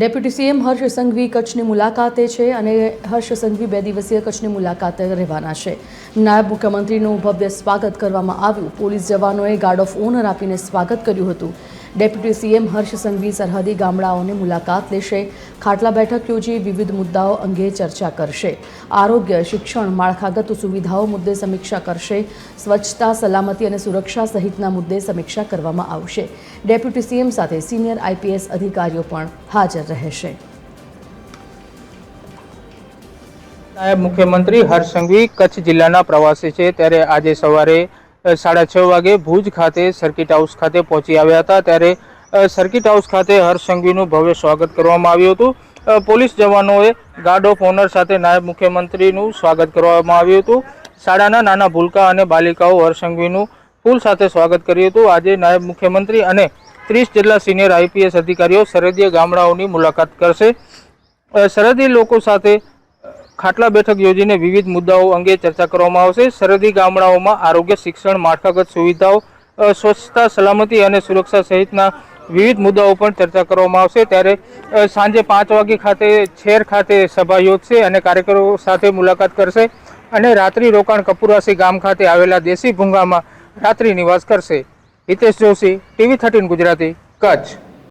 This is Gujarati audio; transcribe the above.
ડેપ્યુટી સીએમ હર્ષ સંઘવી કચ્છની મુલાકાતે છે અને હર્ષ સંઘવી 2 દિવસીય કચ્છની મુલાકાતે રહેવાના છે। નાયબ મુખ્યમંત્રીનું ભવ્ય સ્વાગત કરવામાં આવ્યું। પોલીસ જવાનોએ ગાર્ડ ઓફ ઓનર આપીને સ્વાગત કર્યું હતું। ડેપ્યુટી સીએમ હર્ષ સંઘવી સરહદી ગામડાઓની મુલાકાત લેશે। ખાટલા બેઠક યોજી વિવિધ મુદ્દાઓ અંગે ચર્ચા કરશે। આરોગ્ય, શિક્ષણ, માળખાગત સુવિધાઓ મુદ્દે સમીક્ષા કરશે। સ્વચ્છતા, સલામતી અને સુરક્ષા સહિતના મુદ્દે સમીક્ષા કરવામાં આવશે। ડેપ્યુટી સીએમ સાથે સિનિયર આઈપીએસ અધિકારીઓ પણ હાજર રહેશે। નાયબ મુખ્યમંત્રી હર્ષ સંઘવી કચ્છ જિલ્લાના પ્રવાસે છે, ત્યારે આજે સવારે 6:30 વાગે ભુજ ખાતે સર્કિટ હાઉસ ખાતે પહોંચી આવ્યા હતા। ત્યારે સર્કિટ હાઉસ ખાતે હર્ષ સંઘવીનું ભવ્ય સ્વાગત કરવામાં આવ્યું હતું। પોલીસ જવાનોએ ગાર્ડ ઓફ ઓનર સાથે નાયબ મુખ્યમંત્રીનું સ્વાગત કરવામાં આવ્યું હતું। શાળાના નાના ભૂલકા અને બાલિકાઓ હર્ષ સંઘવીનું ફૂલ સાથે સ્વાગત કર્યું હતું। આજે નાયબ મુખ્યમંત્રી અને 30 જેટલા સિનિયર આઈપીએસ અધિકારીઓ સરહદીય ગામડાઓની મુલાકાત કરશે। સરહદી લોકો સાથે ખાટલા બેઠક યોજીને વિવિધ મુદ્દાઓ અંગે ચર્ચા કરવામાં આવશે। સરહદી ગામડાઓમાં આરોગ્ય, શિક્ષણ, માળખાગત સુવિધાઓ, સ્વચ્છતા, સલામતી અને સુરક્ષા સહિતના વિવિધ મુદ્દાઓ પર ચર્ચા કરવામાં આવશે। ત્યારે સાંજે 5 વાગે ખાતે છેર ખાતે સભા યોજશે અને કાર્યકરો સાથે મુલાકાત કરશે અને રાત્રિ રોકાણ કપુરાસી ગામ ખાતે આવેલા દેશી ભૂંગામાં રાત્રિ નિવાસ કરશે। હિતેશ જોશી, TV 13 ગુજરાતી, કચ્છ।